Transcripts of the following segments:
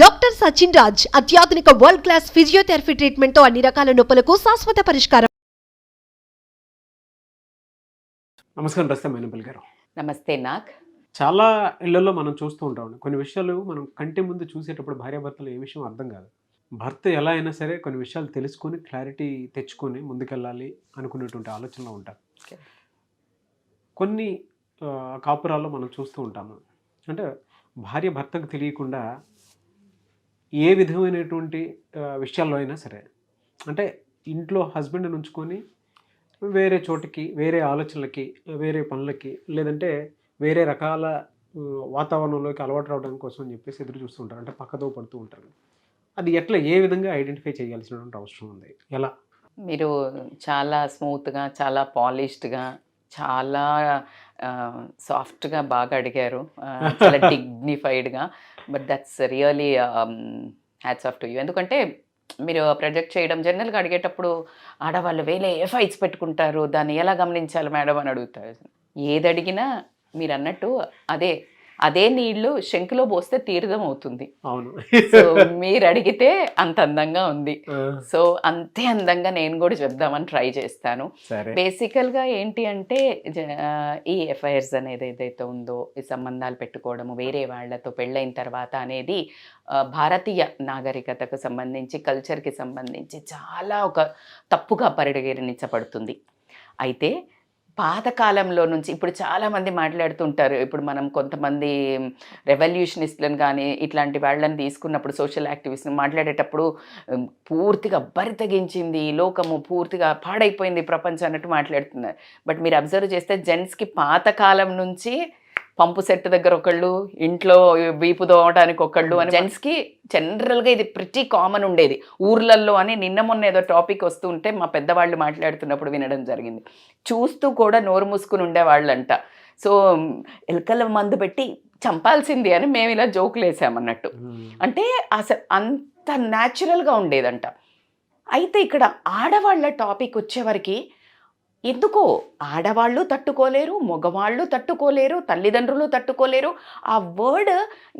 Doctor Sachin Raj అత్యాధునిక world class physiotherapy treatment తో అన్ని రకాల నొప్పులకు శాశ్వత పరిష్కారం. నమస్కారం ప్రస్తుతం మైనపల్లి గారు. నమస్తే నాగ్. చాలా ఇళ్లలో మనం చూస్తూ ఉంటాం, కొన్ని విషయాలు మనం కంటి ముందు చూసేటప్పుడు భార్యాభర్తలు ఏ విషయం అర్థం కాదు. భర్త ఎలా అయినా సరే కొన్ని విషయాలు తెలుసుకొని క్లారిటీ తెచ్చుకొని ముందుకెళ్ళాలి అనుకునేటువంటి ఆలోచనలో ఉంటారు. కొన్ని కాపురాల్లో మనం చూస్తూ ఉంటాము, అంటే భార్య భర్తకు తెలియకుండా ఏ విధమైనటువంటి విషయాల్లో అయినా సరే, అంటే ఇంట్లో హస్బెండ్ని ఉంచుకొని వేరే చోటికి, వేరే ఆలోచనలకి, వేరే పనులకి, లేదంటే వేరే రకాల వాతావరణంలోకి అలవాటు రావడం కోసం అని చెప్పేసి ఎదురు చూస్తూ ఉంటారు, అంటే పక్కదో పడుతూ ఉంటారు. అది ఎట్లా, ఏ విధంగా ఐడెంటిఫై చేయాల్సినటువంటి అవసరం ఉంది? ఎలా? మీరు చాలా స్మూత్గా, చాలా పాలిష్డ్గా, చాలా సాఫ్ట్గా బాగా అడిగారు, చాలా డిగ్నిఫైడ్గా. But that's really hats off to you. ఎందుకంటే మీరు ప్రొజెక్ట్ చేయడం, జనరల్గా అడిగేటప్పుడు ఆడవాళ్ళు వేలే ఫైట్స్ పెట్టుకుంటారు, దాన్ని ఎలా గమనించాలి మేడం అని అడుగుతారు. ఏది అడిగినా మీరు అన్నట్టు అదే నీళ్లు శంకులో పోస్తే తీర్థం అవుతుంది. అవును. సో మీరు అడిగితే అంత అందంగా ఉంది, సో అంతే అందంగా నేను కూడా చెప్దామని ట్రై చేస్తాను. బేసికల్గా ఏంటి అంటే ఈ ఎఫ్ఐఆర్స్ అనేది ఏదైతే ఉందో, ఈ సంబంధాలు పెట్టుకోవడము వేరే వాళ్ళతో పెళ్ళైన తర్వాత అనేది భారతీయ నాగరికతకు సంబంధించి, కల్చర్కి సంబంధించి చాలా ఒక తప్పుగా పరిగణించబడుతుంది. అయితే పాతకాలంలో నుంచి ఇప్పుడు చాలామంది మాట్లాడుతుంటారు. ఇప్పుడు మనం కొంతమంది రెవల్యూషనిస్ట్లను కానీ ఇట్లాంటి వాళ్ళని తీసుకున్నప్పుడు, సోషల్ యాక్టివిస్ట్ని మాట్లాడేటప్పుడు పూర్తిగా బరితెగించింది లోకము, పూర్తిగా పాడైపోయింది ప్రపంచం అన్నట్టు మాట్లాడుతున్నారు. బట్ మీరు అబ్జర్వ్ చేస్తే జెంట్స్కి పాతకాలం నుంచి పంపు సెట్ దగ్గర ఒకళ్ళు, ఇంట్లో వీపు దోవడానికి ఒకళ్ళు అని జెంట్స్కి జనరల్గా ఇది ప్రిటీ కామన్ ఉండేది ఊర్లల్లో అని నిన్న మొన్న ఏదో టాపిక్ వస్తూ ఉంటే మా పెద్దవాళ్ళు మాట్లాడుతున్నప్పుడు వినడం జరిగింది. చూస్తూ కూడా నోరు మూసుకుని ఉండేవాళ్ళంట. సో ఎలకల మందు పెట్టి చంపాల్సింది అని మేము ఇలా జోకులు వేసామన్నట్టు. అంటే అసలు అంత న్యాచురల్గా ఉండేదంట. అయితే ఇక్కడ ఆడవాళ్ళ టాపిక్ వచ్చేవరకు ఎందుకో ఆడవాళ్ళు తట్టుకోలేరు, మగవాళ్ళు తట్టుకోలేరు, తల్లిదండ్రులు తట్టుకోలేరు. ఆ వర్డ్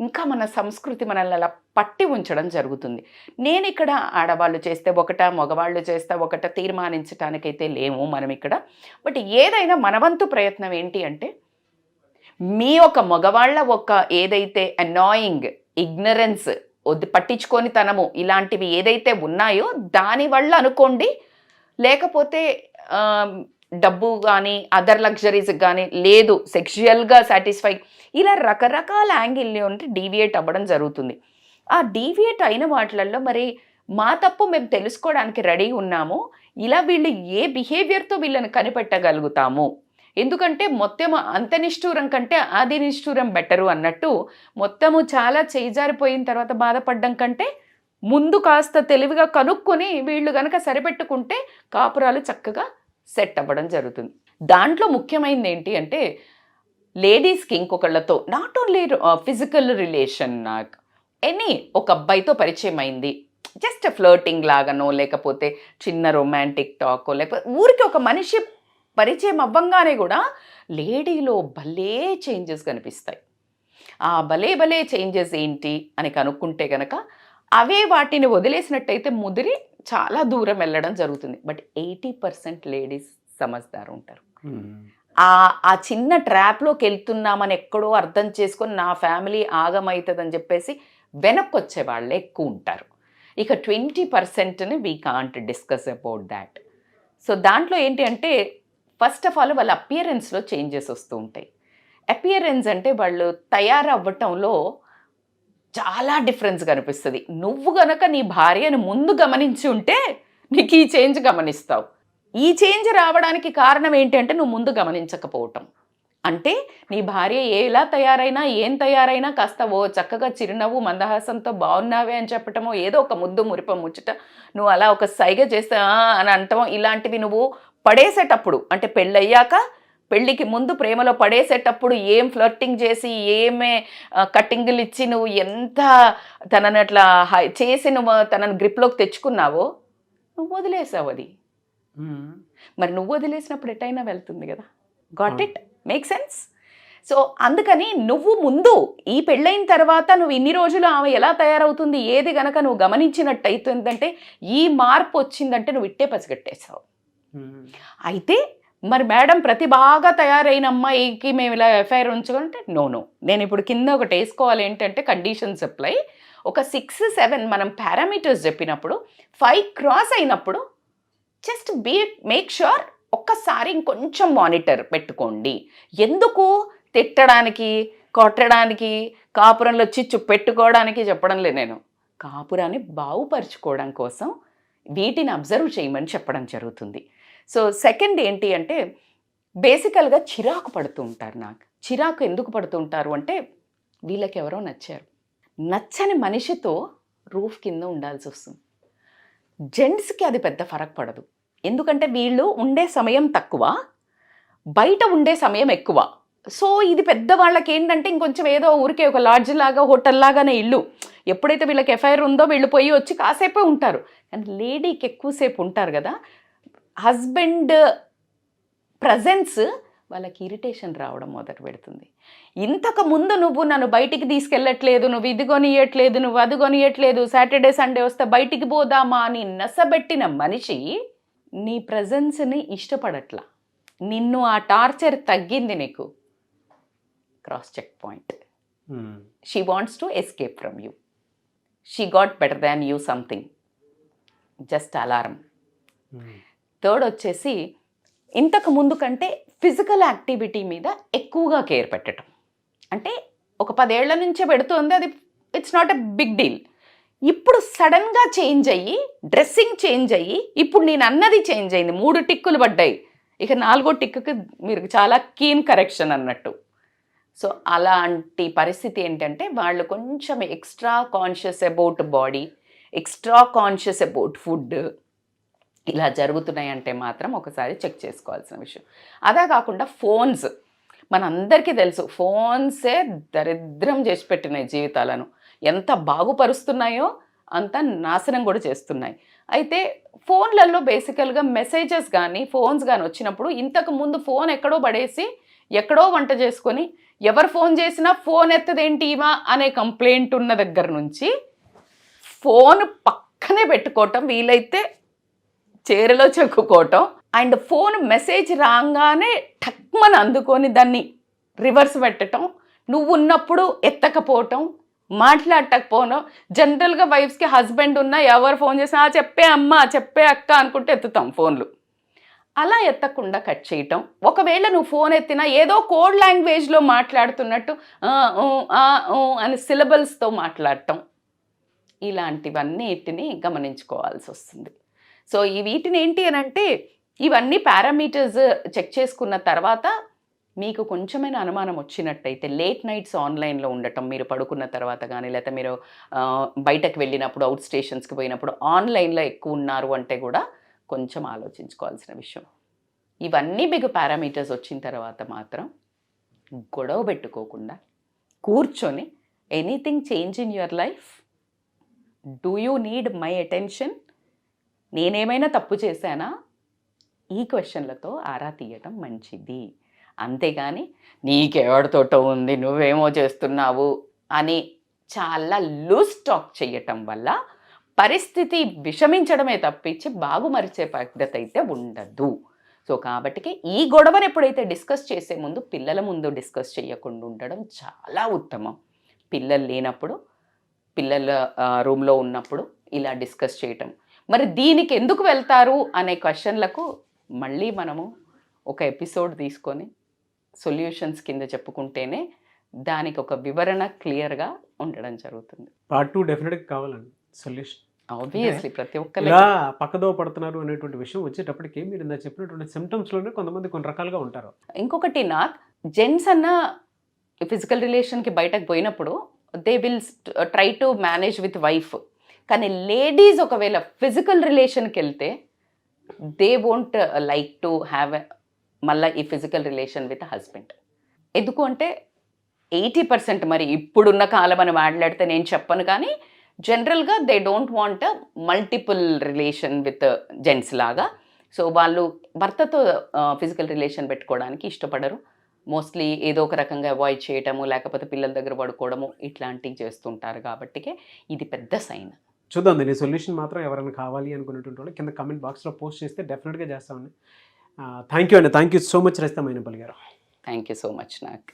ఇంకా మన సంస్కృతి మనల్ని అలా పట్టి ఉంచడం జరుగుతుంది. నేను ఇక్కడ ఆడవాళ్ళు చేస్తే ఒకట, మగవాళ్ళు చేస్తే ఒకట తీర్మానించడానికైతే లేము మనం ఇక్కడ. బట్ ఏదైనా మనవంతు ప్రయత్నం ఏంటి అంటే, మీ ఒక మగవాళ్ళ ఒక ఏదైతే అనాయింగ్, ఇగ్నరెన్స్, పట్టించుకొని తనము ఇలాంటివి ఏదైతే ఉన్నాయో దానివల్ల అనుకోండి, లేకపోతే డబ్బు కానీ అదర్ లగ్జరీస్ కానీ లేదు, సెక్షువల్గా సాటిస్ఫై, ఇలా రకరకాల యాంగిల్ని ఉంటే డీవియేట్ అవ్వడం జరుగుతుంది. ఆ డీవియేట్ అయిన వాటిల్లో మరి మా తప్పు మేము తెలుసుకోవడానికి రెడీ ఉన్నాము. ఇలా వీళ్ళు ఏ బిహేవియర్తో వీళ్ళని కనిపెట్టగలుగుతాము, ఎందుకంటే మొత్తం అంత నిష్ఠూరం కంటే అది నిష్ఠూరం బెటరు అన్నట్టు, మొత్తము చాలా చేజారిపోయిన తర్వాత బాధపడడం కంటే ముందు కాస్త తెలివిగా కనుక్కొని వీళ్ళు కనుక సరిపెట్టుకుంటే కాపురాలు చక్కగా సెట్ అవ్వడం జరుగుతుంది. దాంట్లో ముఖ్యమైనది ఏంటి అంటే, లేడీస్కి ఇంకొకళ్ళతో నాట్ ఓన్లీ ఫిజికల్ రిలేషన్, నాకు ఎనీ ఒక అబ్బాయితో పరిచయం అయింది, జస్ట్ ఫ్లర్టింగ్ లాగానో, లేకపోతే చిన్న రొమాంటిక్ టాకో, లేకపోతే ఊరికి ఒక మనిషి పరిచయం అవ్వంగానే కూడా లేడీలో భలే చేంజెస్ కనిపిస్తాయి. ఆ భలే చేంజెస్ ఏంటి అని కనుక్కుంటే కనుక అవే వాటిని వదిలేసినట్టయితే ముదిరి చాలా దూరం వెళ్ళడం జరుగుతుంది. బట్ 80% లేడీస్ సమజ్దారు ఉంటారు. ఆ చిన్న ట్రాప్లోకి వెళ్తున్నామని ఎక్కడో అర్థం చేసుకొని నా ఫ్యామిలీ ఆగమవుతుందని చెప్పేసి వెనక్కి వచ్చే వాళ్ళే ఎక్కువ ఉంటారు. ఇక 20%ని we can't discuss about that. So దాంట్లో ఏంటి అంటే, ఫస్ట్ ఆఫ్ ఆల్ వాళ్ళ అపియరెన్స్లో చేంజెస్ వస్తూ ఉంటాయి. అపియరెన్స్ అంటే వాళ్ళు తయారవ్వటంలో చాలా డిఫరెన్స్ కనిపిస్తుంది. నువ్వు గనక నీ భార్యను ముందు గమనించి ఉంటే నీకు ఈ చేంజ్ గమనిస్తావు. ఈ చేంజ్ రావడానికి కారణం ఏంటి అంటే, నువ్వు ముందు గమనించకపోవటం. అంటే నీ భార్య ఎలా తయారైనా, ఏం తయారైనా కాస్త చక్కగా చిరునవ్వు మందహాసంతో బాగున్నావే అని చెప్పటమో, ఏదో ఒక ముద్దు మురిప ముచ్చట నువ్వు అలా ఒక సైగ చేస్తా అని అంటామో, ఇలాంటివి నువ్వు పడేసేటప్పుడు, అంటే పెళ్ళయ్యాక పెళ్ళికి ముందు ప్రేమలో పడేసేటప్పుడు ఏం ఫ్లర్టింగ్ చేసి, ఏమే కట్టింగులు ఇచ్చి నువ్వు ఎంత తనని అట్లా చేసి నువ్వు తనని గ్రిప్లోకి తెచ్చుకున్నావో, నువ్వు వదిలేసావు అది. మరి నువ్వు వదిలేసినప్పుడు ఎటైనా వెళ్తుంది కదా. Got it? Make sense? So అందుకని నువ్వు ముందు ఈ పెళ్ళైన తర్వాత నువ్వు ఇన్ని రోజులు ఆమె ఎలా తయారవుతుంది ఏది గనక నువ్వు గమనించినట్టు అవుతుందంటే ఈ మార్పు వచ్చిందంటే నువ్వు ఇట్టే పసిగట్టేసావు. అయితే మరి మేడం ప్రతి బాగా తయారైన అమ్మాయికి మేము ఇలా ఎఫ్ఐఆర్ ఉంచుకుంటే నో, నేను ఇప్పుడు కింద ఒకటి వేసుకోవాలి ఏంటంటే కండిషన్స్ అప్లై. ఒక 6-7 మనం పారామీటర్స్ చెప్పినప్పుడు 5 క్రాస్ అయినప్పుడు జస్ట్ మేక్ ష్యూర్ ఒక్కసారి ఇంకొంచెం మానిటర్ పెట్టుకోండి. ఎందుకు తిట్టడానికి, కొట్టడానికి, కాపురంలో చిచ్చు పెట్టుకోవడానికి చెప్పడం లేదు నేను. కాపురాన్ని బాగుపరుచుకోవడం కోసం వీటిని అబ్జర్వ్ చేయమని చెప్పడం జరుగుతుంది. సో సెకండ్ ఏంటి అంటే బేసికల్గా చిరాకు పడుతూ ఉంటారు. నాకు చిరాకు ఎందుకు పడుతూ ఉంటారు అంటే వీళ్ళకి ఎవరో నచ్చారు. నచ్చని మనిషితో రూఫ్ కింద ఉండాల్సి వస్తుంది. జెంట్స్కి అది పెద్ద ఫరక్ పడదు, ఎందుకంటే వీళ్ళు ఉండే సమయం తక్కువ, బయట ఉండే సమయం ఎక్కువ. సో ఇది పెద్దవాళ్ళకి ఏంటంటే ఇంకొంచెం ఏదో ఊరికే ఒక లాడ్జ్ లాగా హోటల్ లాగానే ఇల్లు. ఎప్పుడైతే వీళ్ళకి ఎఫ్ఐఆర్ ఉందో వీళ్ళు పోయి వచ్చి కాసేపే ఉంటారు. కానీ లేడీకి ఎక్కువసేపు ఉంటారు కదా, హస్బెండ్ ప్రజెన్స్ వాళ్ళకి ఇరిటేషన్ రావడం మొదలు పెడుతుంది. ఇంతకు ముందు నువ్వు నన్ను బయటికి తీసుకెళ్ళట్లేదు, నువ్వు ఇది కొనియట్లేదు, నువ్వు అది కొనియట్లేదు, సాటర్డే సండే వస్తే బయటికి పోదామా అని నసబెట్టిన మనిషి నీ ప్రజెన్స్ని ఇష్టపడట్లా. నిన్ను ఆ టార్చర్ తగ్గింది నీకు, cross check point. She wants to escape from you. She got better than you something, just alarm. Third వచ్చేసి ఇంతకు ముందు కంటే ఫిజికల్ యాక్టివిటీ మీద ఎక్కువగా కేర్ పెట్టడం. అంటే ఒక 10 ఏళ్ల నుంచే పెడుతుంది, అది it's not a big deal. ఇప్పుడు సడన్గా చేంజ్ అయ్యి డ్రెస్సింగ్ చేంజ్ అయ్యి ఇప్పుడు నేను అన్నది చేంజ్ అయింది. 3 టిక్కులు పడ్డాయి, ఇక 4వ టిక్కుకి మీరు చాలా కీన్ కరెక్షన్ అన్నట్టు. సో అలాంటి పరిస్థితి ఏంటంటే వాళ్ళు కొంచెం extra conscious about body, extra conscious about food ఇలా జరుగుతున్నాయంటే మాత్రం ఒకసారి చెక్ చేసుకోవాల్సిన విషయం. అదే కాకుండా ఫోన్స్, మనందరికీ తెలుసు ఫోన్సే దరిద్రం చేసి పెట్టినాయి జీవితాలను. ఎంత బాగుపరుస్తున్నాయో అంత నాశనం కూడా చేస్తున్నాయి. అయితే ఫోన్లలో బేసికల్గా మెసేజెస్ కానీ ఫోన్స్ కానీ వచ్చినప్పుడు ఇంతకు ముందు ఫోన్ ఎక్కడో పడేసి ఎక్కడో వంట చేసుకొని ఎవరు ఫోన్ చేసినా ఫోన్ ఎత్తదేంటివా అనే కంప్లైంట్ ఉన్న దగ్గర నుంచి ఫోన్ పక్కనే పెట్టుకోవటం, వీలైతే చీరలో చెక్కుకోవటం, అండ్ ఫోన్ మెసేజ్ రాగానే టక్మని అందుకొని దాన్ని రివర్స్ పెట్టడం, నువ్వు ఉన్నప్పుడు ఎత్తకపోవటం, మాట్లాడటకపోవడం. జనరల్గా వైఫ్స్కి హస్బెండ్ ఉన్నా ఎవరు ఫోన్ చేసినా చెప్పే అమ్మ, చెప్పే అక్క అనుకుంటే ఎత్తుతాం ఫోన్లు. అలా ఎత్తకుండా కట్ చేయటం. ఒకవేళ నువ్వు ఫోన్ ఎత్తినా ఏదో కోడ్ లాంగ్వేజ్లో మాట్లాడుతున్నట్టు అని సిలబల్స్తో మాట్లాడటం, ఇలాంటివన్నిటిని గమనించుకోవాల్సి వస్తుంది. సో ఈ వీటిని ఏంటి అని అంటే ఇవన్నీ పారామీటర్స్ చెక్ చేసుకున్న తర్వాత మీకు కొంచెమైనా అనుమానం వచ్చినట్టయితే లేట్ నైట్స్ ఆన్లైన్లో ఉండటం, మీరు పడుకున్న తర్వాత కానీ లేకపోతే మీరు బయటకు వెళ్ళినప్పుడు అవుట్ స్టేషన్స్కి పోయినప్పుడు ఆన్లైన్లో ఎక్కువ ఉన్నారు అంటే కూడా కొంచెం ఆలోచించుకోవాల్సిన విషయం. ఇవన్నీ మీకు పారామీటర్స్ వచ్చిన తర్వాత మాత్రం గొడవ పెట్టుకోకుండా కూర్చొని anything change in your life, do you need my attention, నేనేమైనా తప్పు చేశానా, ఈ క్వశ్చన్లతో ఆరా తీయటం మంచిది. అంతేగాని నీకెవరితోటో ఉంది నువ్వేమో చేస్తున్నావు అని చాలా లూజ్ టాక్ చేయటం వల్ల పరిస్థితి విషమించడమే తప్పించి బాగుమరిచే పద్ధతి అయితే ఉండదు. సో కాబట్టి ఈ గొడవను ఎప్పుడైతే డిస్కస్ చేసే ముందు పిల్లల ముందు డిస్కస్ చేయకుండా ఉండడం చాలా ఉత్తమం. పిల్లలు లేనప్పుడు, పిల్లల రూమ్లో ఉన్నప్పుడు ఇలా డిస్కస్ చేయటం. మరి దీనికి ఎందుకు వెళ్తారు అనే క్వశ్చన్లకు మళ్ళీ మనము ఒక ఎపిసోడ్ తీసుకొని సొల్యూషన్స్ కింద చెప్పుకుంటేనే దానికి ఒక వివరణ క్లియర్గా ఉండడం జరుగుతుంది. పార్ట్ 2 డెఫినెట్గా కావాలండి సొల్యూషన్. ఆబ్వియస్లీ ప్రతి ఒక్కరు ఇలా పక్కదో పడుతున్నారు అనేటువంటి విషయం వచ్చేటప్పటికి మీరు ఇందా చెప్పినటువంటి సిమ్టమ్స్లోనే కొంతమంది కొన్ని రకాలుగా ఉంటారు. ఇంకొకటి నాకు జెంట్స్ అన్న ఫిజికల్ రిలేషన్కి బయటకు పోయినప్పుడు they will try to manage with wife. కానీ లేడీస్ ఒకవేళ ఫిజికల్ రిలేషన్కి వెళ్తే they won't like to have మళ్ళీ ఈ ఫిజికల్ రిలేషన్ విత్ హస్బెండ్. ఎందుకు అంటే 80% మరి ఇప్పుడున్న కాలం అని మాట్లాడితే నేను చెప్పను, కానీ జనరల్గా they don't want multiple relation with gents లాగా. సో వాళ్ళు భర్తతో ఫిజికల్ రిలేషన్ పెట్టుకోవడానికి ఇష్టపడరు. మోస్ట్లీ ఏదో ఒక రకంగా అవాయిడ్ చేయటము, లేకపోతే పిల్లల దగ్గర పడుకోవడము ఇట్లాంటివి చేస్తుంటారు కాబట్టికే ఇది పెద్ద సైన్. చూద్దాం దీని సొల్యూషన్ మాత్రం ఎవరైనా కావాలి అనుకునేటువంటి వాళ్ళు కింద కమెంట్ బాక్స్లో పోస్ట్ చేస్తే డెఫినెట్గా చేస్తామండి. థ్యాంక్ యూ అండి, thank you so much Rajitha Mainepalli గారు. థ్యాంక్ యూ సో మచ్ నాకు.